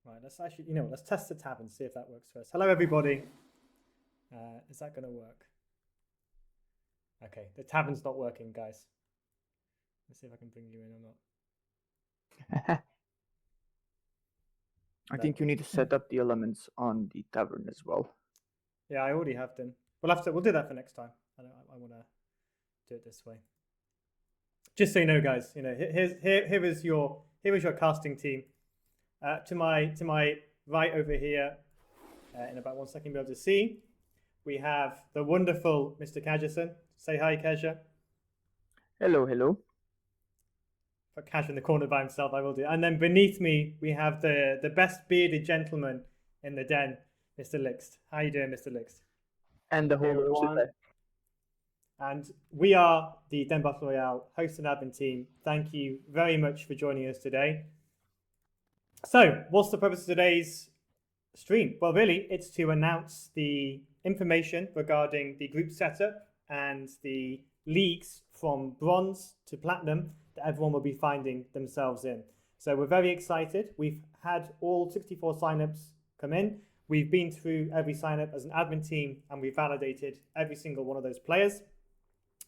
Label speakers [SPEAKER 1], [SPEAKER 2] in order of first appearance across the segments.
[SPEAKER 1] Right, let's actually, let's test the tab and see if that works first. Hello, everybody. Is that going to work? Okay, the tavern's not working, guys. Let's see if I can bring you in or not.
[SPEAKER 2] I think you need to set up the elements on the tavern as well.
[SPEAKER 1] Yeah, I already have done. We'll do that for next time. I want to do it this way. Just so you know, guys, here is your casting team. To my right over here, in about 1 second, you'll be able to see, we have the wonderful Mr. Kajarson. Say hi, Kaja.
[SPEAKER 2] Hello, hello.
[SPEAKER 1] Put Kaja in the corner by himself, I will do. And then beneath me, we have the best bearded gentleman in the den, Mr. Lyqst. How you doing, Mr. Lyqst?
[SPEAKER 2] And the whole everyone.
[SPEAKER 1] And we are the Den Battle Royale host and admin team. Thank you very much for joining us today. So, what's the purpose of today's stream? Well, really, it's to announce the information regarding the group setup and the leagues from bronze to platinum that everyone will be finding themselves in. So we're very excited. We've had all 64 signups come in. We've been through every signup as an admin team and we've validated every single one of those players.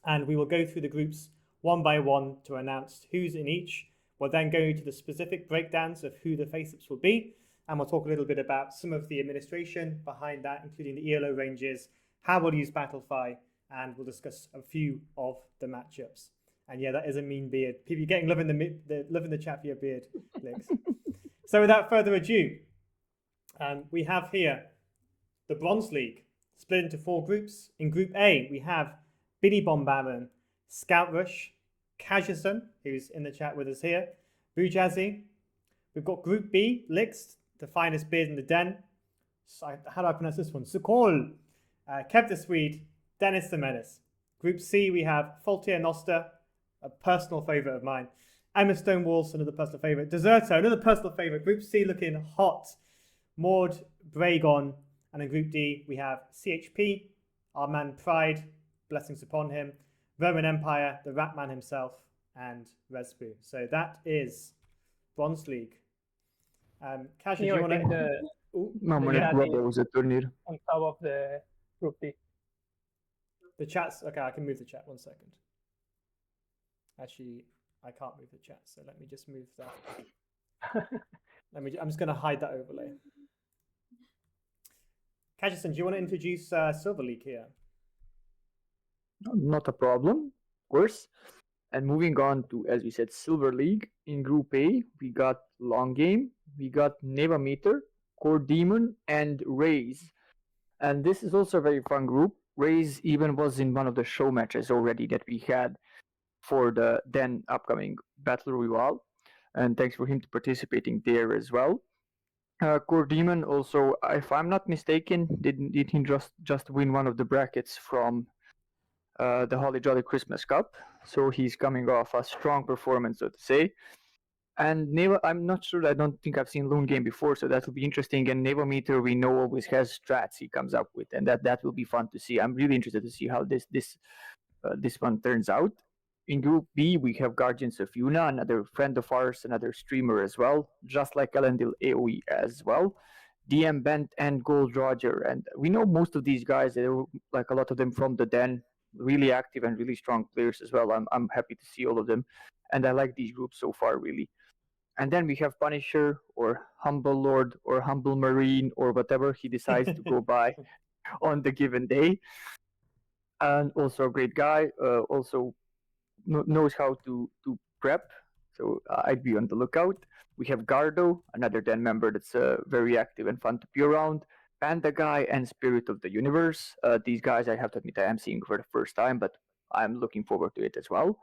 [SPEAKER 1] And we will go through the groups one by one to announce who's in each. We'll then go to the specific breakdowns of who the face-ups will be. And we'll talk a little bit about some of the administration behind that, including the ELO ranges, how we'll use Battlefy, and we'll discuss a few of the matchups. And yeah, that is a mean beard. People, you're getting love in the chat for your beard, Lyqst. So without further ado, we have here the Bronze League split into 4 groups. In Group A, we have Billy Bombaron, Scout Rush, Kajarson, who's in the chat with us here, Bujazzy. We've got Group B, Lyqst, the finest beard in the den. How do I pronounce this one? Sukol, Kev the Swede, Dennis the Menace. Group C, we have Faultier Noster, a personal favourite of mine. Emma Stonewalls, another personal favourite. Deserto, another personal favourite. Group C looking hot. Maud, Bragon. And in Group D, we have CHP, our man Pride, blessings upon him. Roman Empire, the Ratman himself, and Respu. So that is Bronze League. Kaja, do you want
[SPEAKER 3] to... on top of the Group D.
[SPEAKER 1] The chat's... Okay, I can move the chat 1 second. Actually, I can't move the chat, so let me just move that. I'm just going to hide that overlay. Kajarson, do you want to introduce Silver League here?
[SPEAKER 2] Not a problem, of course. And moving on to, as we said, Silver League. In Group A, we got Long Game, we got NeoAnderson, Core Demon, and Raze. And this is also a very fun group. Raze even was in one of the show matches already that we had for the then upcoming Battle Royale. And thanks for him to participating there as well. Core Demon also, if I'm not mistaken, did he just win one of the brackets from the Holly Jolly Christmas Cup, so he's coming off a strong performance, so to say. And Neva, I'm not sure, I don't think I've seen Loon Game before, so that will be interesting. And Nevometer, we know, always has strats he comes up with, and that will be fun to see. I'm really interested to see how this one turns out. In Group B, we have Guardians of Yuna, another friend of ours, another streamer as well, just like Elendil AoE as well. DM Bent and Gold Roger, and we know most of these guys, they're like a lot of them from the Den, really active and really strong players as well. I'm happy to see all of them, and I like these groups so far, really. And then we have Punisher, or Humble Lord, or Humble Marine, or whatever he decides to go by on the given day. And also a great guy, also knows how to prep, so I'd be on the lookout. We have Gardo, another Den member that's very active and fun to be around. Panda Guy and Spirit of the Universe. These guys, I have to admit, I am seeing for the first time, but I'm looking forward to it as well.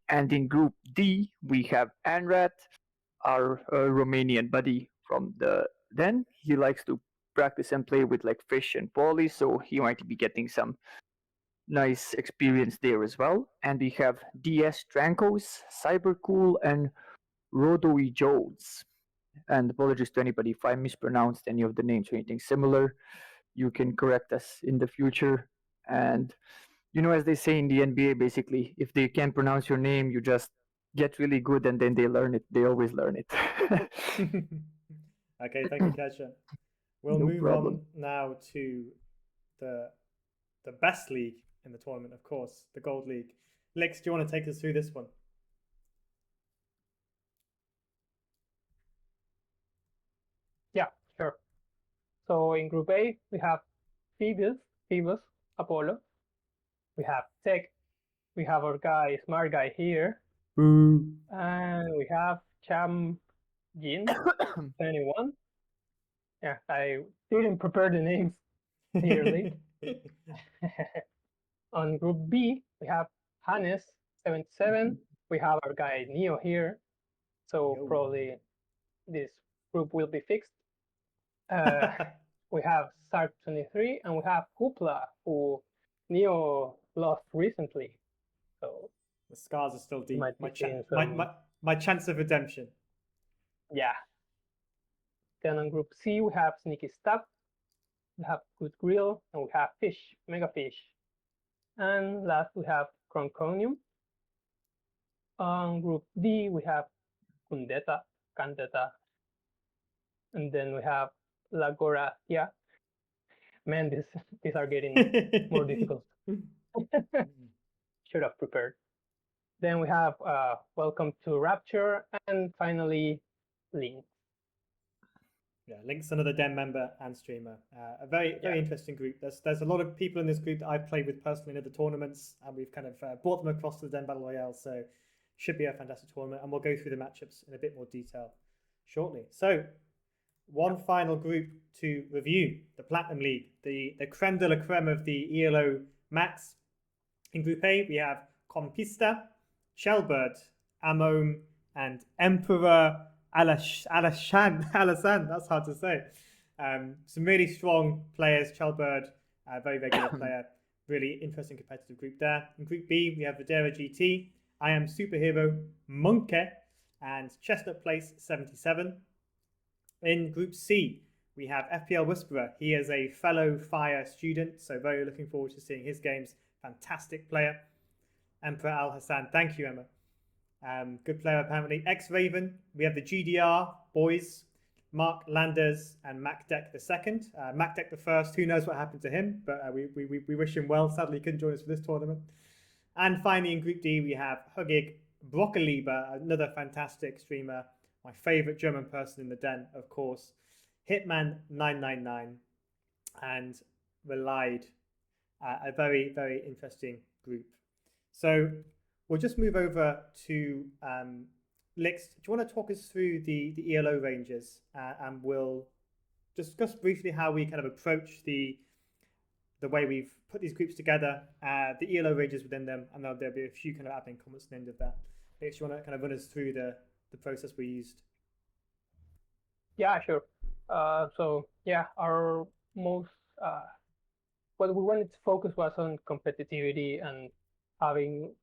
[SPEAKER 2] And in Group D, we have Anrat, our Romanian buddy from the Den. He likes to practice and play with like Fish and Polly, so he might be getting some nice experience there as well. And we have DS Trankos, Cybercool, and Rodoe Jones. And apologies to anybody if I mispronounced any of the names or anything similar. You can correct us in the future. And, you know, as they say in the NBA, basically, if they can't pronounce your name, you just get really good and then they learn it. They always learn it.
[SPEAKER 1] Okay, thank you, Kajarson. We'll
[SPEAKER 2] No
[SPEAKER 1] move
[SPEAKER 2] problem.
[SPEAKER 1] on now to the best league in the tournament, of course, the Gold League. Lyqst, do you want to take us through this one?
[SPEAKER 3] Yeah, sure. So in Group A, we have Phoebus, Apollo. We have Tech. We have our smart guy here. And we have Cham Jin, 21. Yeah, I didn't prepare the names clearly. On Group B, we have Hannes, 77. We have our guy Neo here. So
[SPEAKER 1] Yo.
[SPEAKER 3] probably this group will be fixed. We have Sark 23 and we have Hoopla, who Neo lost recently. So
[SPEAKER 1] The scars are still
[SPEAKER 3] you
[SPEAKER 1] deep.
[SPEAKER 3] might be seeing some.
[SPEAKER 1] My chance of redemption.
[SPEAKER 3] Yeah. Then on Group C, we have Sneaky Stuff, we have Good Grill, and we have Fish, Mega Fish. And last, we have Cronconium. On Group D, we have Candeta. And then we have Lagoratia. Man, these are getting more difficult. Should have prepared. Then we have Welcome to Rapture, and finally, Link.
[SPEAKER 1] Yeah, Lyqst, another Den member and streamer. A very interesting group. There's a lot of people in this group that I've played with personally in other tournaments, and we've kind of brought them across to the Den Battle Royale. So should be a fantastic tournament, and we'll go through the matchups in a bit more detail shortly. So one final group to review: the Platinum League, the creme de la creme of the ELO Max. In Group A, we have Compista, Shellbird, Amom, and Emperor Alasan, that's hard to say. Some really strong players. Shellbird, a very regular player. Really interesting competitive group there. In Group B, we have Videra GT, I Am Superhero, Monkey, and Chestnut Place 77. In Group C, we have FPL Whisperer. He is a fellow Fire student, so very looking forward to seeing his games. Fantastic player. Emperor Al Hassan, thank you, Emma. Good player, apparently. X-Raven, we have the GDR boys, Mark Landers and MacDeck the second. MacDeck the first, who knows what happened to him, but we wish him well. Sadly, he couldn't join us for this tournament. And finally, in Group D, we have Hugig Broccoliba, another fantastic streamer, my favorite German person in the den, of course. Hitman999 and Relied, a very, very interesting group. So we'll just move over to Lyqst. Do you want to talk us through the ELO ranges, and we'll discuss briefly how we kind of approach the way we've put these groups together, the ELO ranges within them, and there'll be a few kind of admin comments at the end of that. Lyqst, do you want to kind of run us through the process we used?
[SPEAKER 3] Yeah, sure. So yeah, our most what we wanted to focus was on competitivity and having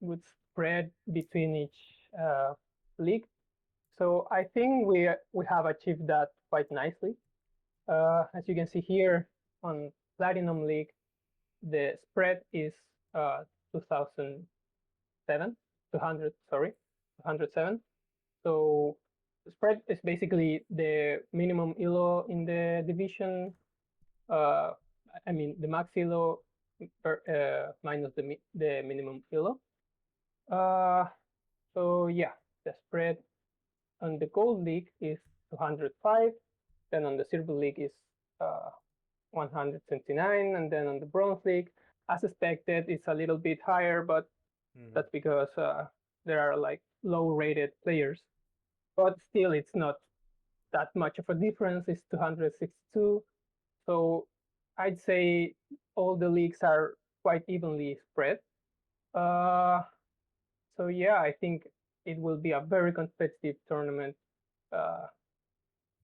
[SPEAKER 3] good spread between each league. So I think we have achieved that quite nicely. As you can see here on Platinum League, the spread is 207. So the spread is basically the minimum ELO in the division. I mean the max ELO minus the minimum ELO. So yeah, the spread on the Gold League is 205. Then on the Silver League is 129, and then on the Bronze League, as expected, it's a little bit higher, but that's because there are like low-rated players. But still, it's not that much of a difference. It's 262. So I'd say all the leagues are quite evenly spread. So yeah, I think it will be a very competitive tournament,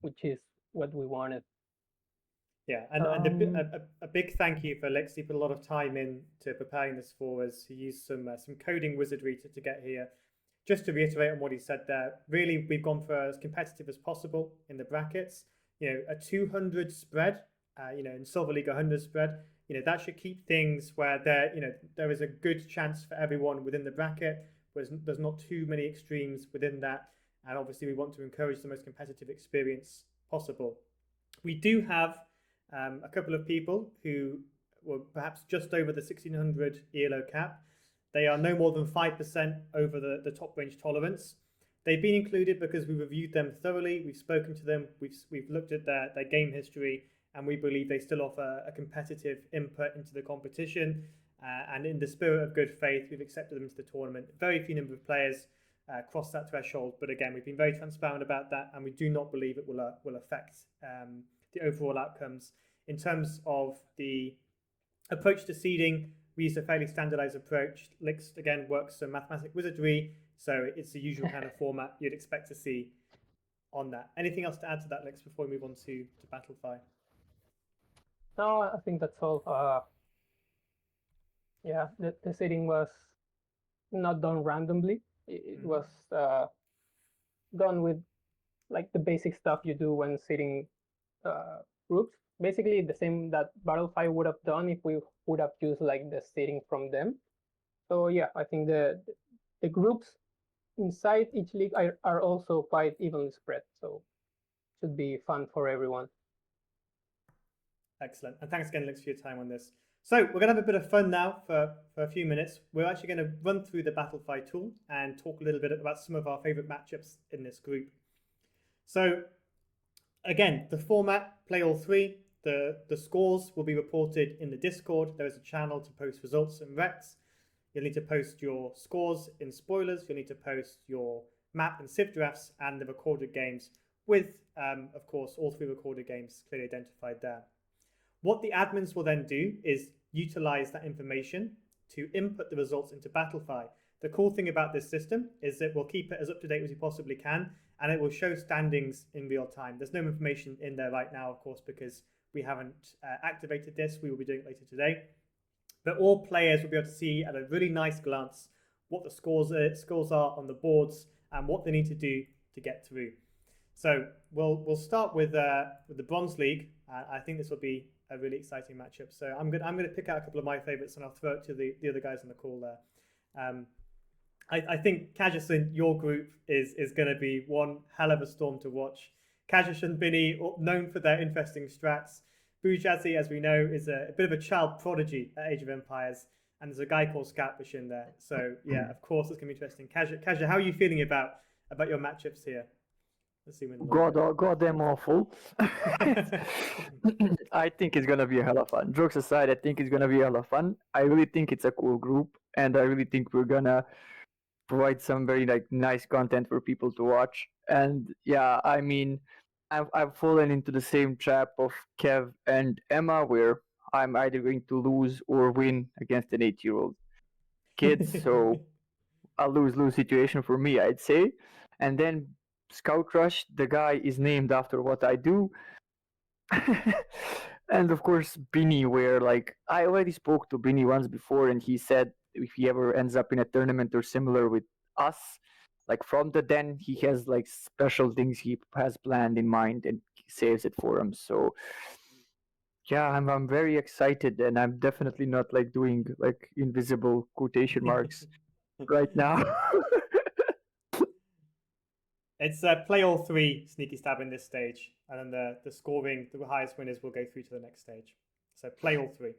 [SPEAKER 3] which is what we wanted.
[SPEAKER 1] Yeah, and a big thank you for Lyqst. He put a lot of time into preparing this for us. He used some coding wizardry to get here. Just to reiterate on what he said there, really we've gone for as competitive as possible in the brackets. You know, a 200 spread, in Silver League 100 spread. That should keep things where there is a good chance for everyone within the bracket. There's not too many extremes within that, and obviously we want to encourage the most competitive experience possible. We do have a couple of people who were perhaps just over the 1600 ELO cap. They are no more than 5% over the top range tolerance. They've been included because we reviewed them thoroughly. We've spoken to them. We've looked at their game history, and we believe they still offer a competitive input into the competition. And in the spirit of good faith, we've accepted them into the tournament. Very few number of players cross that threshold, but again, we've been very transparent about that, and we do not believe it will affect the overall outcomes. In terms of the approach to seeding, we use a fairly standardized approach. Lyqst again works some mathematic wizardry, so it's the usual kind of format you'd expect to see on that. Anything else to add to that, Lyqst, before we move on to Battlefy?
[SPEAKER 3] No, I think that's all. Yeah, the seeding was not done randomly. It was done with like the basic stuff you do when seeding groups. Basically the same that Battlefy would have done if we would have used like the seeding from them. So yeah, I think the groups inside each league are also quite evenly spread. So should be fun for everyone.
[SPEAKER 1] Excellent. And thanks again, Lyqst, for your time on this. So we're going to have a bit of fun now for a few minutes. We're actually going to run through the Battlefy tool and talk a little bit about some of our favorite matchups in this group. So again, the format, play all three. The scores will be reported in the Discord. There is a channel to post results and recs. You'll need to post your scores in spoilers. You'll need to post your map and civ drafts and the recorded games with, of course, all three recorded games clearly identified there. What the admins will then do is utilize that information to input the results into Battlefy. The cool thing about this system is that we'll keep it as up to date as we possibly can, and it will show standings in real time. There's no information in there right now, of course, because we haven't activated this. We will be doing it later today. But all players will be able to see at a really nice glance what the scores are on the boards and what they need to do to get through. So we'll start with the Bronze League. I think this will be a really exciting matchup. So I'm going to pick out a couple of my favorites and I'll throw it to the other guys on the call there. I think Kajarson, your group is going to be one hell of a storm to watch. Kajarson, Binny, known for their interesting strats. Bujazi, as we know, is a bit of a child prodigy at Age of Empires, and there's a guy called Scatfish in there. So yeah, of course, it's going to be interesting. Kaja, how are you feeling about your matchups here? Let's see when.
[SPEAKER 2] Goddamn awful. I think it's gonna be a hell of fun. Jokes aside, I think it's gonna be a hell of fun. I really think it's a cool group, and I really think we're gonna provide some very nice content for people to watch. And yeah, I mean, I've fallen into the same trap of Kev and Emma, where I'm either going to lose or win against an 8-year-old kid. So a lose-lose situation for me, I'd say. And then Scout Rush, the guy is named after what I do. And of course, Binny, where I already spoke to Binny once before, and he said if he ever ends up in a tournament or similar with us, from the den, he has special things he has planned in mind and saves it for him. So yeah, I'm very excited, and I'm definitely not doing invisible quotation marks right now.
[SPEAKER 1] It's play all three sneaky stab in this stage, and then the scoring, the highest winners will go through to the next stage. So play all three.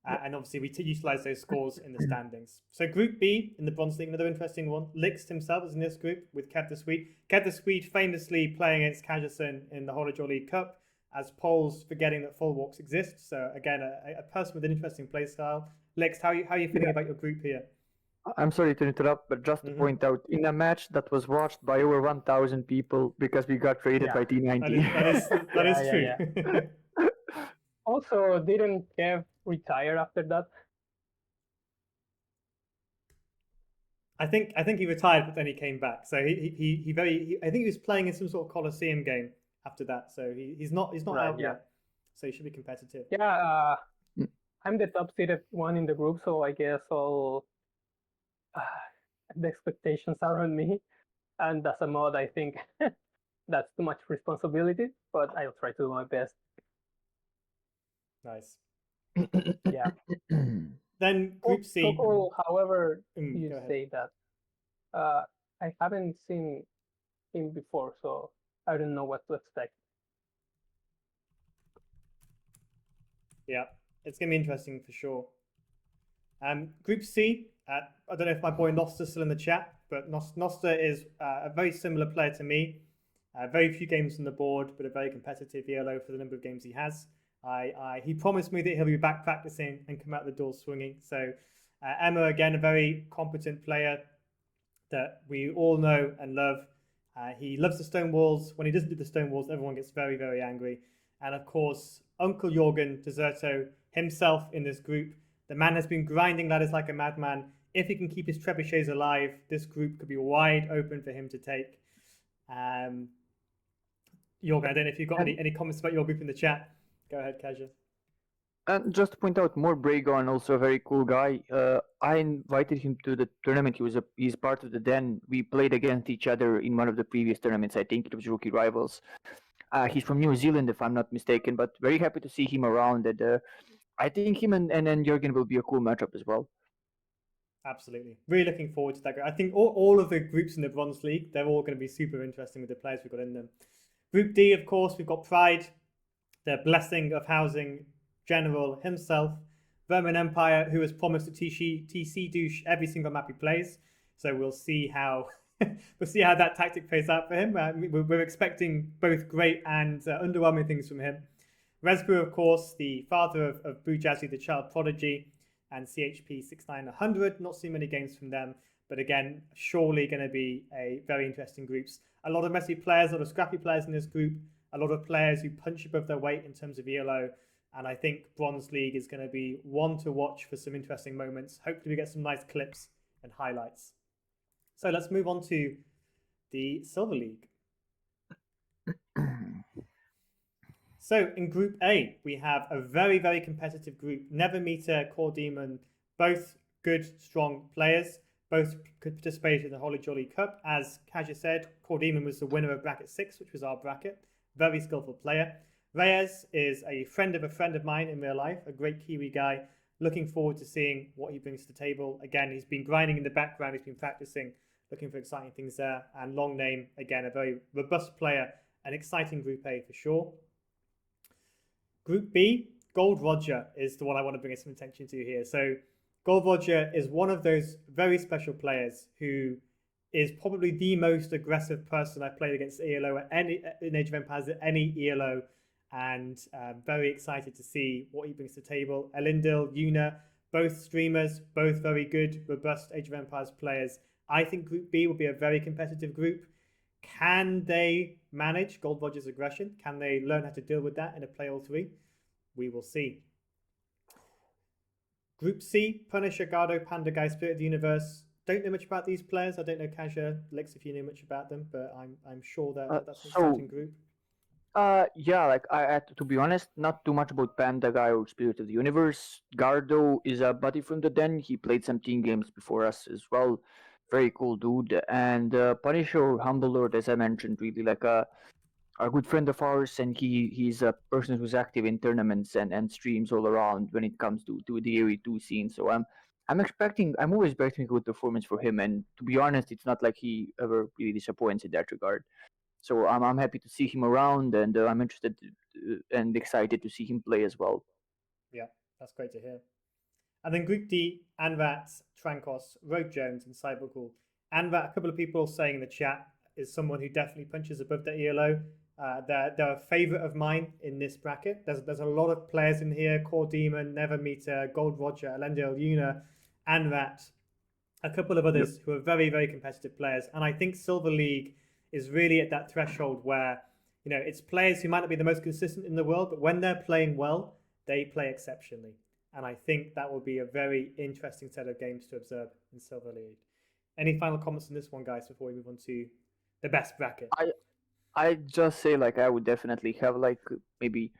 [SPEAKER 1] And obviously we utilize those scores in the standings. So Group B in the Bronze League, another interesting one. Lyqst himself is in this group with Kev the Swede. Kev the Swede famously playing against Kajarson in the Holiday League Cup as Poles forgetting that full walks exist. So again, a person with an interesting play style. Lyqst, how are you feeling about your group here?
[SPEAKER 2] I'm sorry to interrupt, but just to point out, in a match that was watched by over 1,000 people because we got raided by T90.
[SPEAKER 1] That is true.
[SPEAKER 3] Yeah. Also, didn't Kev retire after that?
[SPEAKER 1] I think he retired, but then he came back. So I think he was playing in some sort of Coliseum game after that. So he's not right, out yet. So he should be competitive.
[SPEAKER 3] Yeah, I'm the top seeded one in the group, so I guess all the expectations are on me. And as a mod, I think that's too much responsibility, but I'll try to do my best.
[SPEAKER 1] Nice.
[SPEAKER 3] Yeah.
[SPEAKER 1] Then Group C.
[SPEAKER 3] However, you say that I haven't seen him before, so I don't know what to expect.
[SPEAKER 1] Yeah, it's going to be interesting for sure. Group C, I don't know if my boy Noster's still in the chat, but Noster is a very similar player to me. Very few games on the board, but a very competitive ELO for the number of games he has. He promised me that he'll be back practicing and come out the door swinging. So Emma, again, a very competent player that we all know and love. He loves the stone walls. When he doesn't do the stone walls, everyone gets very, very angry. And of course, Uncle Jorgen Deserto himself in this group. The man has been grinding ladders like a madman. If he can keep his trebuchets alive, this group could be wide open for him to take. Jorgen, I don't know if you've got any comments about your group in the chat. Go ahead, Kaja.
[SPEAKER 2] And just to point out, more Bragon, also a very cool guy. I invited him to the tournament. He's part of the Den. We played against each other in one of the previous tournaments. I think it was Rookie Rivals. He's from New Zealand, if I'm not mistaken, but very happy to see him around. And I think him and Jurgen will be a cool matchup as well.
[SPEAKER 1] Absolutely. Really looking forward to that. I think all of the groups in the Bronze League, they're all going to be super interesting with the players we've got in them. Group D, of course, we've got Pride, the blessing of housing general himself, Vermin Empire, who has promised to TC douche every single map he plays. So we'll see how that tactic plays out for him. We're expecting both great and underwhelming things from him. Resbu, of course, the father of Bujazzy, the child prodigy, and CHP 6900. Not seen many games from them, but again, surely going to be a very interesting groups. A lot of messy players, a lot of scrappy players in this group, a lot of players who punch above their weight in terms of ELO. And I think Bronze League is going to be one to watch for some interesting moments. Hopefully we get some nice clips and highlights. So let's move on to the Silver League. So in Group A, we have a very, very competitive group. Nevermeter, Core Demon, both good, strong players. Both could participate in the Holy Jolly Cup. As Kaja said, Core Demon was the winner of Bracket 6, which was our bracket. Very skillful player. Reyes is a friend of mine in real life, a great Kiwi guy. Looking forward to seeing what he brings to the table. Again, he's been grinding in the background. He's been practicing, looking for exciting things there. And Long Name, again, a very robust player. An exciting Group A for sure. Group B, Gold Roger is the one I want to bring some attention to here. So Gold Roger is one of those very special players who is probably the most aggressive person I've played against ELO in Age of Empires at any ELO, and very excited to see what he brings to the table. Elendil, Yuna, both streamers, both very good, robust Age of Empires players. I think Group B will be a very competitive group. Can they manage Gold Roger's aggression? Can they learn how to deal with that in a play all three? We will see. Group C, Punisher, Gardo, Panda Guy, Spirit of the Universe. Don't know much about these players. I don't know, Kaja, Lyqst, if you know much about them, but I'm sure that that's an exciting group.
[SPEAKER 2] Yeah, like to be honest, not too much about Panda Guy or Spirit of the Universe. Gardo is a buddy from the Den. He played some team games before us as well. Very cool dude. And Punisher, Humble Lord, as I mentioned, really like a good friend of ours, and he's a person who's active in tournaments and streams all around when it comes to the Area 2 scene. So I'm always expecting a good performance for him. And to be honest, it's not like he ever really disappoints in that regard. So I'm happy to see him around, and I'm interested and excited to see him play as well.
[SPEAKER 1] Yeah, that's great to hear. And then Group D, Anvat, Trankos, Rogue Jones, and Cybercool. Anvat, a couple of people saying in the chat, is someone who definitely punches above the ELO. They're a favourite of mine in this bracket. There's a lot of players in here: Core Demon, Nevermeter, Gold Roger, Elendil, Yuna, Anvat, a couple of others who are very, very competitive players. And I think Silver League is really at that threshold where, it's players who might not be the most consistent in the world, but when they're playing well, they play exceptionally. And I think that will be a very interesting set of games to observe in Silver League. Any final comments on this one, guys, before we move on to the best bracket?
[SPEAKER 2] I just say I would definitely have maybe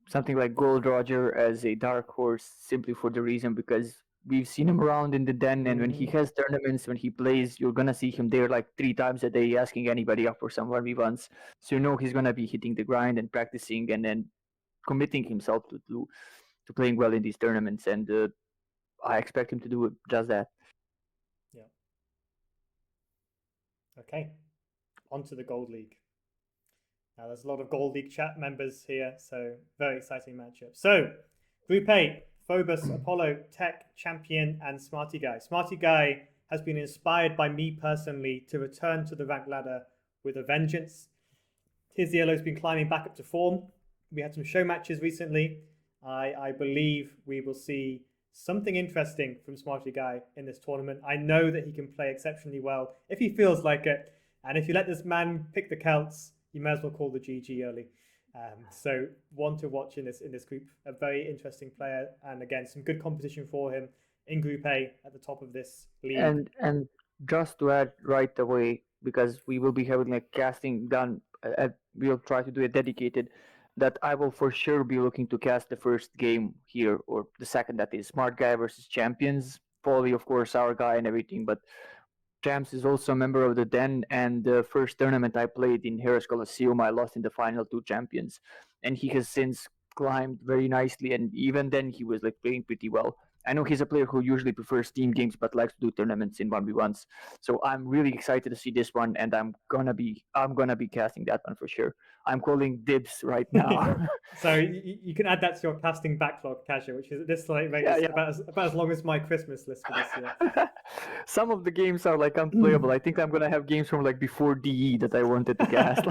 [SPEAKER 2] something like Gold Roger as a dark horse, simply for the reason because we've seen him around in the Den, and when he has tournaments, when he plays, you're gonna see him there 3 times a day asking anybody up for some 1v1s. So he's gonna be hitting the grind and practicing and then committing himself to playing well in these tournaments, and I expect him to do just that.
[SPEAKER 1] Yeah. Okay. onto the Gold League. Now, there's a lot of Gold League chat members here, so very exciting matchup. So, Group A, Phobos, Apollo, Tech, Champion, and Smarty Guy. Smarty Guy has been inspired by me personally to return to the rank ladder with a vengeance. His ELO's been climbing back up to form. We had some show matches recently. I believe we will see something interesting from Smarty Guy in this tournament. I know that he can play exceptionally well if he feels like it. And if you let this man pick the Celts, you may as well call the GG early. So one to watch in this group. A very interesting player, and again, some good competition for him in Group A at the top of this league.
[SPEAKER 2] And just to add right away, because we will be having a casting done, we'll try to do it dedicated, that I will for sure be looking to cast the first game here, or the second, that is Smart Guy versus Champions. Probably, of course, our guy and everything, but Champs is also a member of the Den, and the first tournament I played in Harris Coliseum, I lost in the final to Champions, and he has since climbed very nicely, and even then he was like playing pretty well. I know he's a player who usually prefers team games but likes to do tournaments in 1v1s. So I'm really excited to see this one, and I'm gonna be casting that one for sure. I'm calling dibs right now.
[SPEAKER 1] So you can add that to your casting backlog, Kasia, which is at this rate about as long as my Christmas list for this year.
[SPEAKER 2] Some of the games are like unplayable. I think I'm gonna have games from like before DE that I wanted to cast.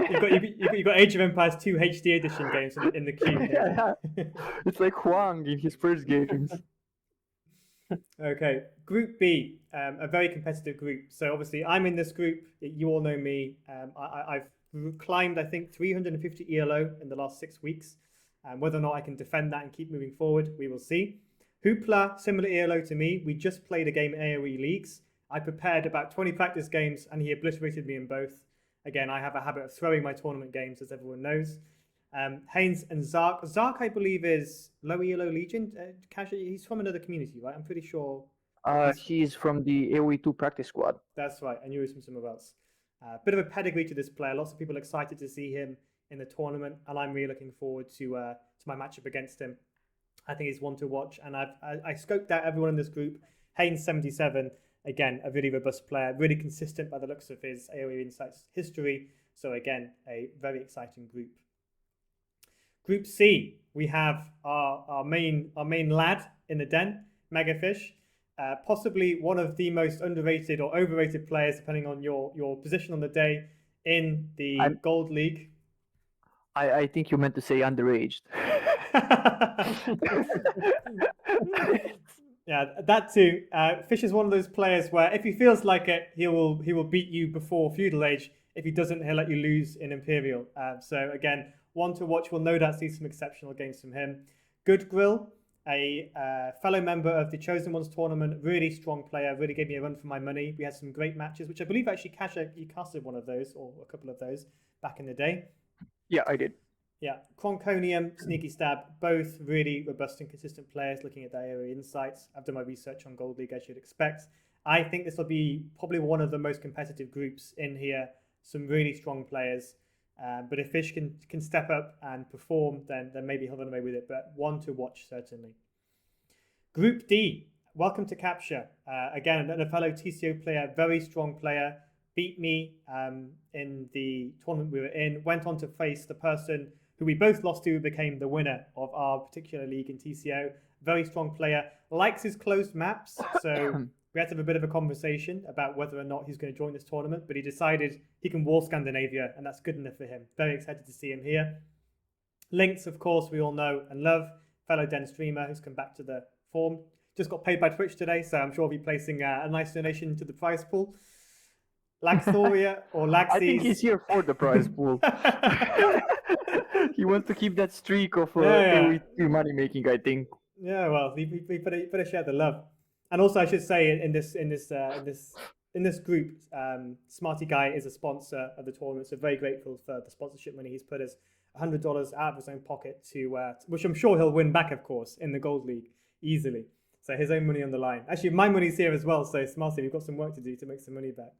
[SPEAKER 1] you've got Age of Empires 2 HD edition games in the queue.
[SPEAKER 2] Yeah. It's like Huang in his first games.
[SPEAKER 1] Okay, Group B, a very competitive group. So obviously I'm in this group. You all know me. I've climbed, I think, 350 ELO in the last 6 weeks. Whether or not I can defend that and keep moving forward, we will see. Hoopla, similar ELO to me. We just played a game in AoE Leagues. I prepared about 20 practice games and he obliterated me in both. Again, I have a habit of throwing my tournament games, as everyone knows. Haynes and Zark. Zark, I believe, is low ELO Legion. He's from another community, right? I'm pretty sure.
[SPEAKER 2] He's from the AoE 2 practice squad.
[SPEAKER 1] That's right, and you was from somewhere else. Bit of a pedigree to this player. Lots of people excited to see him in the tournament, and I'm really looking forward to my matchup against him. I think he's one to watch, and I scoped out everyone in this group. Haynes 77, again, a really robust player, really consistent by the looks of his AoE Insights history. So again, a very exciting group. Group C, we have our main lad in the Den, Megafish. Possibly one of the most underrated or overrated players, depending on your position on the day in the Gold League.
[SPEAKER 2] I think you meant to say underaged.
[SPEAKER 1] Yeah, that too. Fish is one of those players where if he feels like it, he will beat you before Feudal Age. If he doesn't, he'll let you lose in Imperial. So again, one to watch. We'll no doubt see some exceptional games from him. Good Grill, a fellow member of the Chosen Ones tournament, really strong player, really gave me a run for my money. We had some great matches, which I believe actually Kasia, you casted one of those or a couple of those back in the day.
[SPEAKER 2] Yeah, I did.
[SPEAKER 1] Yeah, Cronconium, Sneaky Stab, both really robust and consistent players looking at their area insights. I've done my research on Gold League, as you'd expect. I think this will be probably one of the most competitive groups in here. Some really strong players. But if Fish can step up and perform, then maybe he'll run away with it. But one to watch, certainly. Group D, welcome to Capture. Again, a fellow TCO player, very strong player. Beat me in the tournament we were in. Went on to face the person who we both lost to, became the winner of our particular league in TCO. Very strong player. Likes his closed maps. So we had to have a bit of a conversation about whether or not he's going to join this tournament. But he decided he can wall Scandinavia, and that's good enough for him. Very excited to see him here. Lyqst, of course, we all know and love. Fellow Den streamer who's come back to the form. Just got paid by Twitch today, so I'm sure he'll be placing a nice donation to the prize pool. Laxthoria or Laxies.
[SPEAKER 2] I think he's here for the prize pool. He wants to keep that streak of money making, I think.
[SPEAKER 1] Yeah, well, we better share the love. And also, I should say, in this group, Smarty Guy is a sponsor of the tournament, so very grateful for the sponsorship money he's put us $100 out of his own pocket to, which I'm sure he'll win back, of course, in the Gold League easily. So his own money on the line. Actually, my money's here as well, so Smarty, we've got some work to do to make some money back.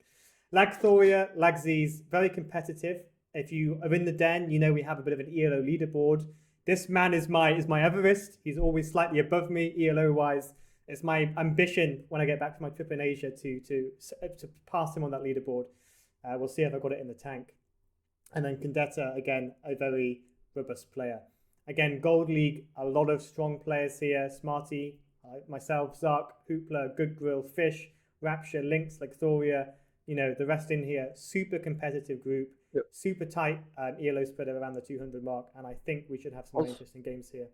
[SPEAKER 1] Lagthoria, Lagzies, very competitive. If you are in the Den, you know we have a bit of an ELO leaderboard. This man is my Everest. He's always slightly above me ELO-wise. It's my ambition when I get back from my trip in Asia to pass him on that leaderboard. We'll see if I've got it in the tank. And then Condetta, again, a very robust player. Again, Gold League, a lot of strong players here. Smarty, myself, Zark, Hoopla, Good Grill, Fish, Rapture, Lyqst, Thoria, the rest in here. Super competitive group,
[SPEAKER 2] Yep.
[SPEAKER 1] super tight ELO spread around the 200 mark. And I think we should have some very interesting games here.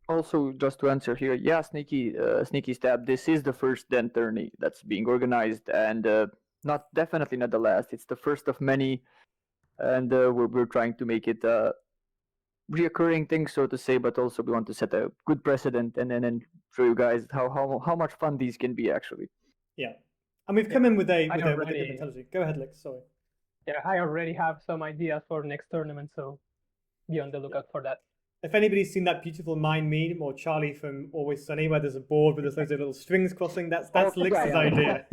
[SPEAKER 2] Also, just to answer here, yeah, sneaky stab. This is the first Den tourney that's being organized, and definitely not the last. It's the first of many, and we're trying to make it reoccurring thing, so to say. But also, we want to set a good precedent, and then show you guys how much fun these can be actually.
[SPEAKER 1] Yeah, and we've come in with a good
[SPEAKER 3] already-
[SPEAKER 1] mentality. Go ahead, Lyqst. Sorry.
[SPEAKER 3] Yeah, I already have some ideas for next tournament, so be on the lookout for that.
[SPEAKER 1] If anybody's seen that beautiful Mind meme or Charlie from Always Sunny, where there's a board with loads of little strings crossing, that's Lyqst's idea.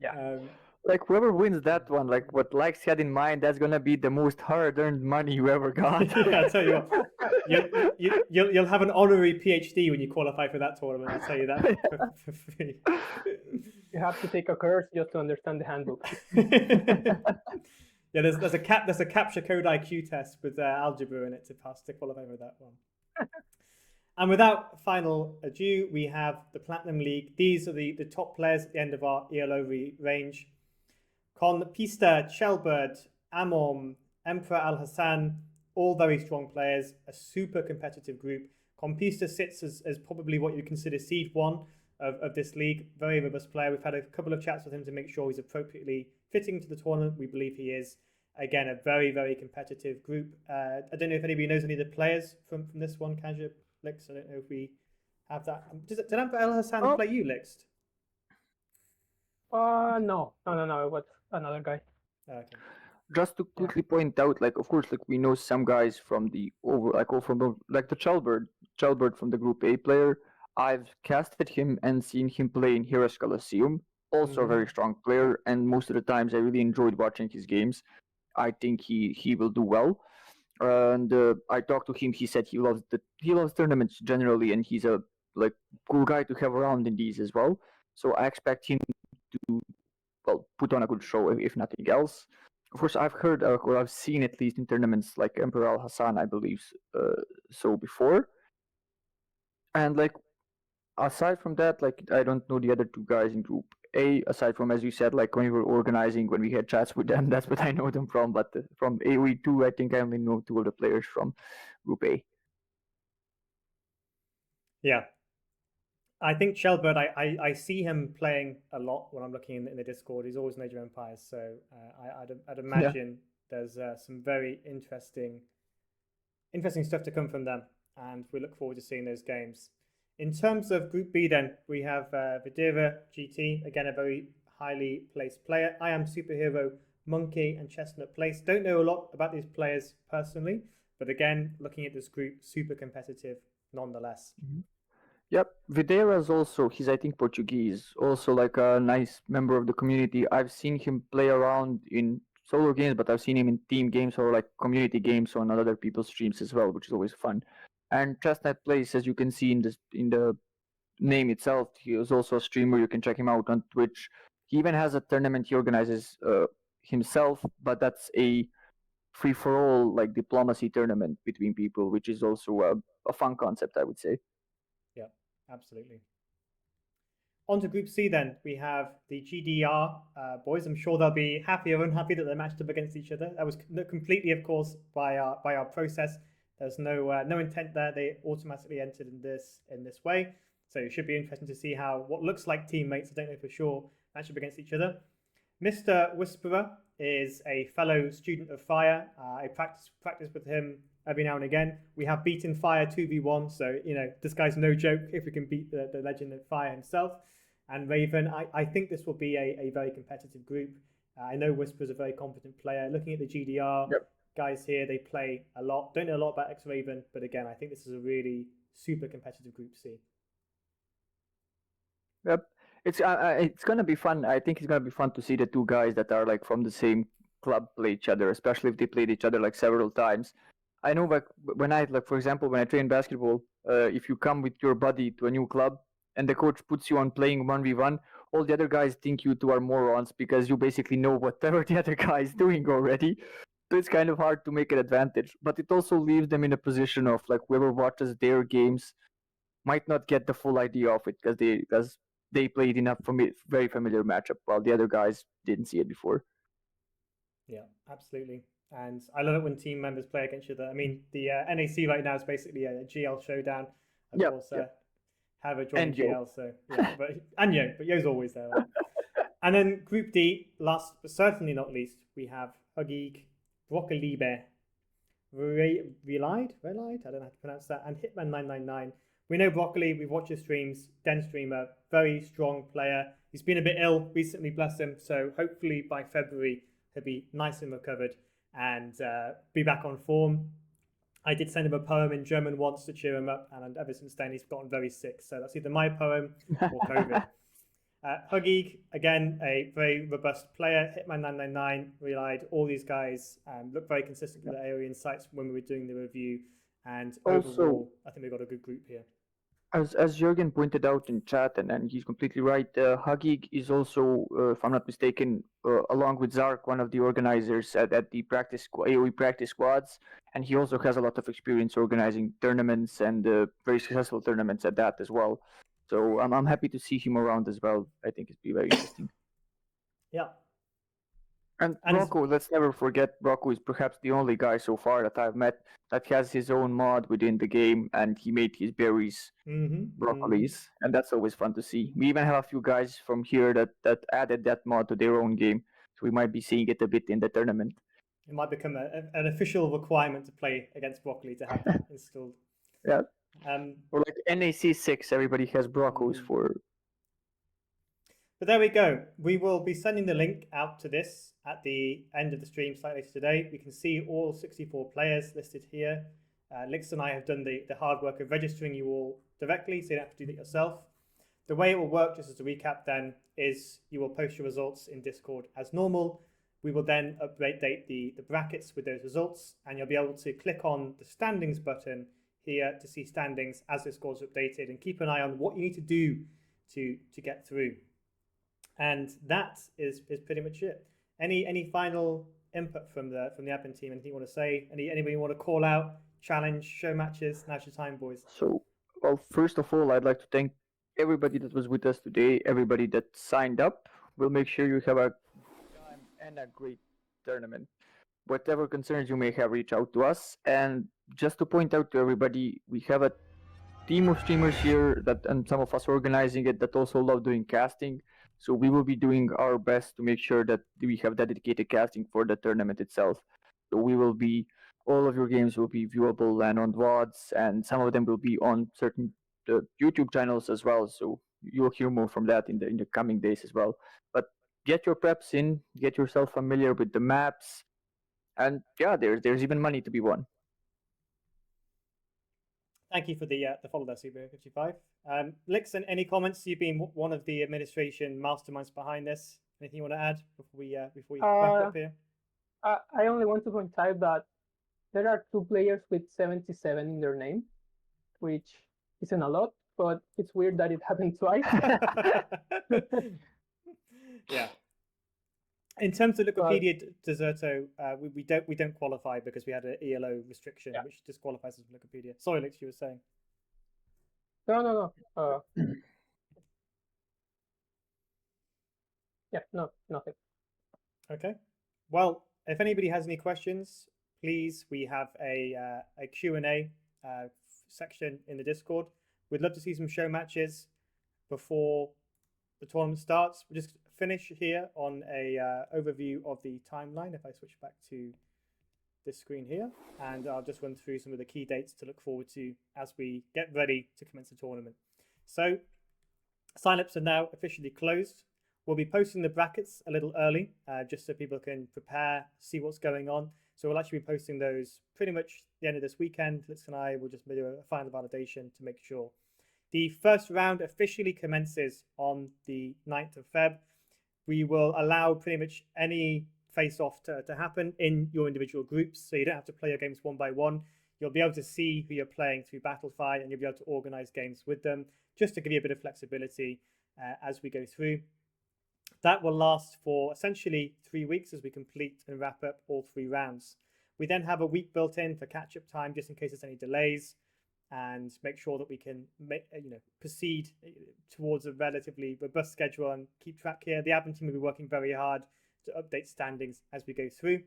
[SPEAKER 3] Yeah.
[SPEAKER 2] Like whoever wins that one, like what Lyqst had in mind, that's gonna be the most hard-earned money you ever got.
[SPEAKER 1] Yeah, I'll tell you what, you'll have an honorary PhD when you qualify for that tournament. I'll tell you that for free.
[SPEAKER 3] You have to take a course just to understand the handbook.
[SPEAKER 1] Yeah, there's a capture code IQ test with algebra in it to qualify for that one. And without final ado, we have the Platinum League. These are the top players at the end of our ELO range. Con Pista, Shellbird, Amom, Emperor Al Hassan, all very strong players, a super competitive group. Con Pista sits as probably what you consider seed one of this league. Very robust player. We've had a couple of chats with him to make sure he's appropriately fitting to the tournament. We believe he is. Again, a very, very competitive group. I don't know if anybody knows any of the players from this one, Kaja, Lyqst. I don't know if we have that. Did Emperor Al Hassan play you, Lyqst?
[SPEAKER 3] No. It was another guy.
[SPEAKER 1] Okay.
[SPEAKER 2] Just to quickly point out, of course, we know some guys from the the Chelbird from the Group A player. I've casted him and seen him play in Heroes Colosseum. Also a very strong player, and most of the times I really enjoyed watching his games. I think he will do well. And I talked to him. He said he loves tournaments generally, and he's a cool guy to have around in these as well. So I expect him to put on a good show, if nothing else. Of course, I've heard or I've seen at least in tournaments like Emperor Al Hassan, I believe, so before. And aside from that, I don't know the other two guys in Group A. Aside from, as you said, when we were organizing, when we had chats with them, that's what I know them from. But from AOE2, I think I only know two of the players from Group A.
[SPEAKER 1] Yeah. I think Shellbird, I see him playing a lot when I'm looking in the Discord. He's always Major Empires, so I'd imagine there's some very interesting stuff to come from them, and we look forward to seeing those games. In terms of Group B, then we have Vidira GT, again a very highly placed player. I am Superhero, Monkey, and Chestnut Place. Don't know a lot about these players personally, but again, looking at this group, super competitive nonetheless.
[SPEAKER 2] Mm-hmm. Yep, Videira is also, he's I think Portuguese, also a nice member of the community. I've seen him play around in solo games, but I've seen him in team games or community games on other people's streams as well, which is always fun. And Chestnut Place, as you can see in the name itself, he is also a streamer. You can check him out on Twitch. He even has a tournament he organizes himself, but that's a free-for-all diplomacy tournament between people, which is also a fun concept, I would say.
[SPEAKER 1] Yeah, absolutely. On to Group C then, we have the GDR boys. I'm sure they'll be happy or unhappy that they matched up against each other. That was completely, of course, by our process. There's no intent there. They automatically entered in this way. So it should be interesting to see what looks like teammates, I don't know for sure, match up against each other. Mr. Whisperer is a fellow student of Fire. I practice with him every now and again. We have beaten Fire 2v1, so this guy's no joke if we can beat the legend of Fire himself. And Raven, I think this will be a very competitive group. I know Whisperer's a very competent player. Looking at the GDR guys here, they play a lot. Don't know a lot about X-Raven, but again, I think this is a really super competitive Group C.
[SPEAKER 2] Yep, it's gonna be fun. I think it's gonna be fun to see the two guys that are from the same club play each other, especially if they played each other several times. I know when for example, when I train basketball, if you come with your buddy to a new club and the coach puts you on playing 1v1, all the other guys think you two are morons because you basically know whatever the other guy is doing already. So it's kind of hard to make an advantage. But it also leaves them in a position of like whoever watches their games might not get the full idea of it because they played in a very familiar matchup while the other guys didn't see it before.
[SPEAKER 1] Yeah, absolutely. And I love it when team members play against each other. I mean, the NAC right now is basically a GL showdown. Of
[SPEAKER 2] Yep,
[SPEAKER 1] course,
[SPEAKER 2] yep.
[SPEAKER 1] have a joint
[SPEAKER 2] And Yo.
[SPEAKER 1] GL. So yeah, and Yo, but Yo's always there. Right? And then Group D, last but certainly not least, we have Hugig, Broccolibe, Relied, I don't know how to pronounce that, and Hitman 999. We know Broccoli, we've watched his streams, Den streamer, very strong player. He's been a bit ill recently, bless him, so hopefully by February he'll be nice and recovered and be back on form. I did send him a poem in German once to cheer him up, and ever since then he's gotten very sick, so that's either my poem or COVID. Hugig, again, a very robust player. Hitman 999, relied. All these guys look very consistent with the area insights when we were doing the review. And
[SPEAKER 2] Also,
[SPEAKER 1] overall, I think we've got a good group here.
[SPEAKER 2] As Jürgen pointed out in chat, and he's completely right, Hugig is also, if I'm not mistaken, along with Zark, one of the organizers at the AoE practice squads, and he also has a lot of experience organizing tournaments and very successful tournaments at that as well. So I'm happy to see him around as well. I think it'd be very interesting.
[SPEAKER 1] Yeah.
[SPEAKER 2] And Brocco, let's never forget, Brocco is perhaps the only guy so far that I've met that has his own mod within the game, and he made his berries broccolis, and that's always fun to see. We even have a few guys from here that added that mod to their own game, so we might be seeing it a bit in the tournament.
[SPEAKER 1] It might become an official requirement to play against Broccoli to have that installed.
[SPEAKER 2] Yeah. Or like NAC 6, everybody has Broccos for.
[SPEAKER 1] But there we go. We will be sending the link out to this at the end of the stream slightly later today. We can see all 64 players listed here. Lyqst and I have done the hard work of registering you all directly, so you don't have to do that yourself. The way it will work, just as a recap then, is you will post your results in Discord as normal. We will then update the brackets with those results, and you'll be able to click on the standings button here to see standings as the scores are updated, and keep an eye on what you need to do to get through. And that is pretty much it. Any final input from the admin team? Anything you want to say? Anybody you want to call out, challenge, show matches? Now's your time, boys.
[SPEAKER 2] So, well, first of all, I'd like to thank everybody that was with us today, everybody that signed up. We'll make sure you have a good time and a great tournament. Whatever concerns you may have, reach out to us. And just to point out to everybody, we have a team of streamers here and some of us organizing it that also love doing casting. So we will be doing our best to make sure that we have dedicated casting for the tournament itself. So all of your games will be viewable and on VODs, and some of them will be on certain YouTube channels as well. So you'll hear more from that in the coming days as well. But get your preps in, get yourself familiar with the maps, and yeah, there's even money to be won.
[SPEAKER 1] Thank you for the follow there, Super55. Lyqst, any comments? You've been one of the administration masterminds behind this. Anything you want to add before we wrap up here?
[SPEAKER 3] I only want to point out that there are 2 players with 77 in their name, which isn't a lot, but it's weird that it happened twice.
[SPEAKER 1] Yeah. In terms of Wikipedia, Deserto, we don't qualify because we had an ELO restriction, which disqualifies us from Wikipedia. Sorry, Lyqst, you were saying.
[SPEAKER 3] No. Yeah, no, nothing.
[SPEAKER 1] Okay. Well, if anybody has any questions, please, we have a Q&A section in the Discord. We'd love to see some show matches before the tournament starts. We'll just finish here on a overview of the timeline. If I switch back to this screen here, and I'll just run through some of the key dates to look forward to as we get ready to commence the tournament. So signups are now officially closed. We'll be posting the brackets a little early, just so people can prepare, see what's going on. So we'll actually be posting those pretty much the end of this weekend. Lyqst and I will just do a final validation to make sure. The first round officially commences on the 9th of Feb. We will allow pretty much any face-off to happen in your individual groups, so you don't have to play your games one by one. You'll be able to see who you're playing through Battlefy, and you'll be able to organize games with them, just to give you a bit of flexibility as we go through. That will last for essentially 3 weeks as we complete and wrap up all 3 rounds. We then have a week built in for catch-up time, just in case there's any delays, and make sure that we can proceed towards a relatively robust schedule and keep track here. The admin team will be working very hard to update standings as we go through.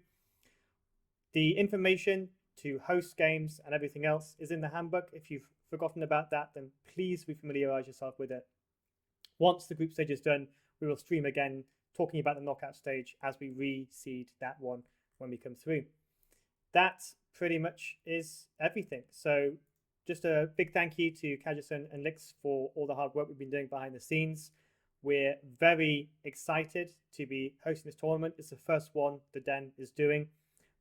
[SPEAKER 1] The information to host games and everything else is in the handbook. If you've forgotten about that, then please refamiliarize yourself with it. Once the group stage is done, we will stream again, talking about the knockout stage as we reseed that one when we come through. That pretty much is everything. So just a big thank you to Kajarson and Lyqst for all the hard work we've been doing behind the scenes. We're very excited to be hosting this tournament. It's the first one the Den is doing.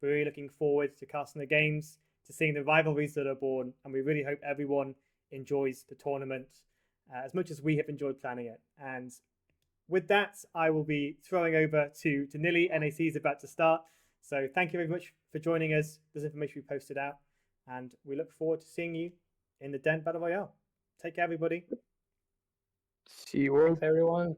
[SPEAKER 1] We're really looking forward to casting the games, to seeing the rivalries that are born, and we really hope everyone enjoys the tournament as much as we have enjoyed planning it. And with that, I will be throwing over to Nili. NAC is about to start. So thank you very much for joining us. There's information we posted out, and we look forward to seeing you in the Den Battle Royale. Take care, everybody.
[SPEAKER 2] See you all.
[SPEAKER 3] Thanks, everyone.